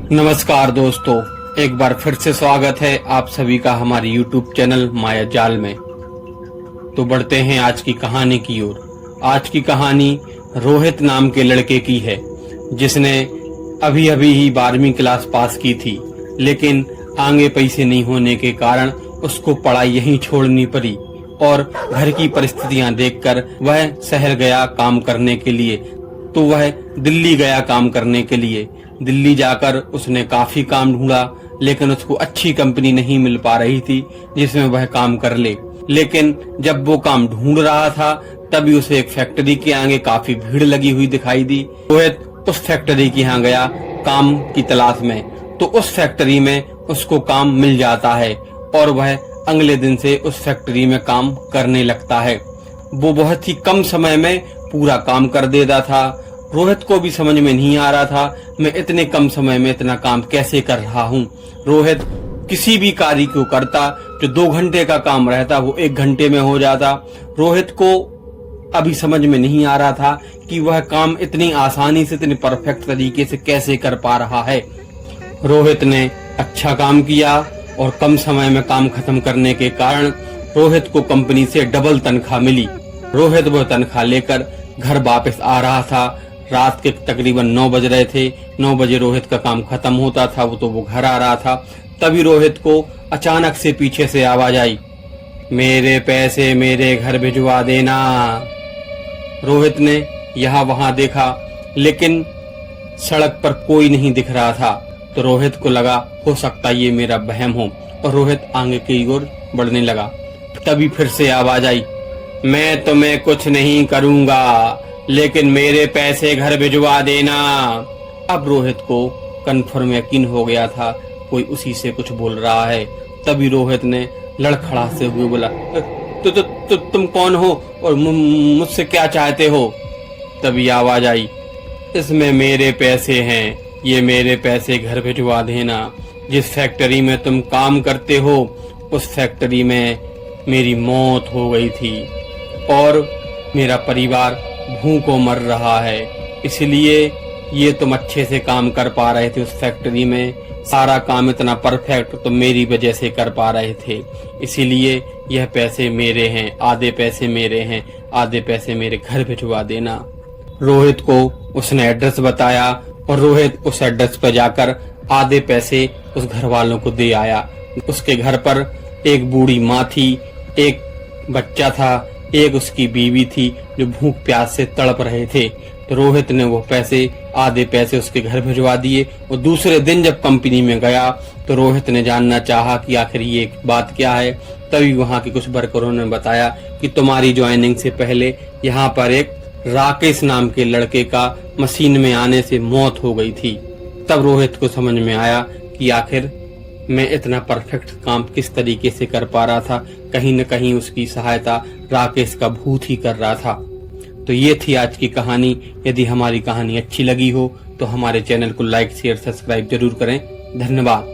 नमस्कार दोस्तों, एक बार फिर से स्वागत है आप सभी का हमारे YouTube चैनल माया जाल में। तो बढ़ते हैं आज की कहानी की ओर। आज की कहानी रोहित नाम के लड़के की है, जिसने अभी अभी ही 12वीं क्लास पास की थी, लेकिन आगे पैसे नहीं होने के कारण उसको पढ़ाई यहीं छोड़नी पड़ी और घर की परिस्थितियां देखकर वह शहर गया काम करने के लिए। तो वह दिल्ली गया काम करने के लिए। दिल्ली जाकर उसने काफी काम ढूंढा, लेकिन उसको अच्छी कंपनी नहीं मिल पा रही थी जिसमें वह काम कर ले। लेकिन जब वो काम ढूंढ रहा था तभी उसे एक फैक्ट्री के आगे काफी भीड़ लगी हुई दिखाई दी। रोहित उस फैक्ट्री के यहाँ गया काम की तलाश में। तो उस फैक्ट्री में उसको काम मिल जाता है और वह अगले दिन से उस फैक्ट्री में काम करने लगता है। वो बहुत ही कम समय में पूरा काम कर देता था। रोहित को भी समझ में नहीं आ रहा था, मैं इतने कम समय में इतना काम कैसे कर रहा हूँ। रोहित किसी भी कार्य को करता, जो 2 घंटे का काम रहता वो 1 घंटे में हो जाता। रोहित को अभी समझ में नहीं आ रहा था कि वह काम इतनी आसानी से, इतने परफेक्ट तरीके से कैसे कर पा रहा है। रोहित ने अच्छा काम किया और कम समय में काम खत्म करने के कारण रोहित को कंपनी से डबल तनख्वाह मिली। रोहित वो तनख्वाह लेकर घर वापस आ रहा था। रात के तकरीबन 9 बज रहे थे। 9 बजे रोहित का काम खत्म होता था, वो घर आ रहा था। तभी रोहित को अचानक से पीछे से आवाज आई, मेरे पैसे मेरे घर भिजवा देना। रोहित ने यहाँ वहां देखा, लेकिन सड़क पर कोई नहीं दिख रहा था। तो रोहित को लगा हो सकता ये मेरा वहम हो, और रोहित आगे की ओर बढ़ने लगा। तभी फिर से आवाज आई, मैं तुम्हें कुछ नहीं करूंगा, लेकिन मेरे पैसे घर भिजवा देना। अब रोहित को कन्फर्म यकीन हो गया था कोई उसी से कुछ बोल रहा है। तभी रोहित ने लड़खड़ाते हुए बोला, तो तुम कौन हो और मुझसे क्या चाहते हो? तभी आवाज आई, इसमें मेरे पैसे हैं, ये मेरे पैसे घर भिजवा देना। जिस फैक्ट्री में तुम काम करते हो उस फैक्ट्री में मेरी मौत हो गई थी और मेरा परिवार भूखों मर रहा है, इसलिए ये तुम अच्छे से काम कर पा रहे थे उस फैक्ट्री में। सारा काम इतना परफेक्ट तो मेरी वजह से कर पा रहे थे, इसीलिए यह पैसे मेरे हैं, आधे पैसे मेरे हैं, आधे पैसे मेरे घर भिजवा देना। रोहित को उसने एड्रेस बताया और रोहित उस एड्रेस पर जाकर आधे पैसे उस घर वालों को दे आया। उसके घर पर एक बूढ़ी माँ थी, एक बच्चा था, एक उसकी बीवी थी जो भूख प्यास से तड़प रहे थे। तो रोहित ने वो आधे पैसे उसके घर भिजवा दिए। और दूसरे दिन जब कंपनी में गया तो रोहित ने जानना चाहा कि आखिर ये बात क्या है। तभी वहां के कुछ वर्करों ने बताया कि तुम्हारी ज्वाइनिंग से पहले यहाँ पर एक राकेश नाम के लड़के का मशीन में आने से मौत हो गई थी। तब रोहित को समझ में आया कि आखिर मैं इतना परफेक्ट काम किस तरीके से कर पा रहा था। कहीं न कहीं उसकी सहायता राकेश का भूत ही कर रहा था। तो ये थी आज की कहानी। यदि हमारी कहानी अच्छी लगी हो तो हमारे चैनल को लाइक शेयर सब्सक्राइब जरूर करें। धन्यवाद।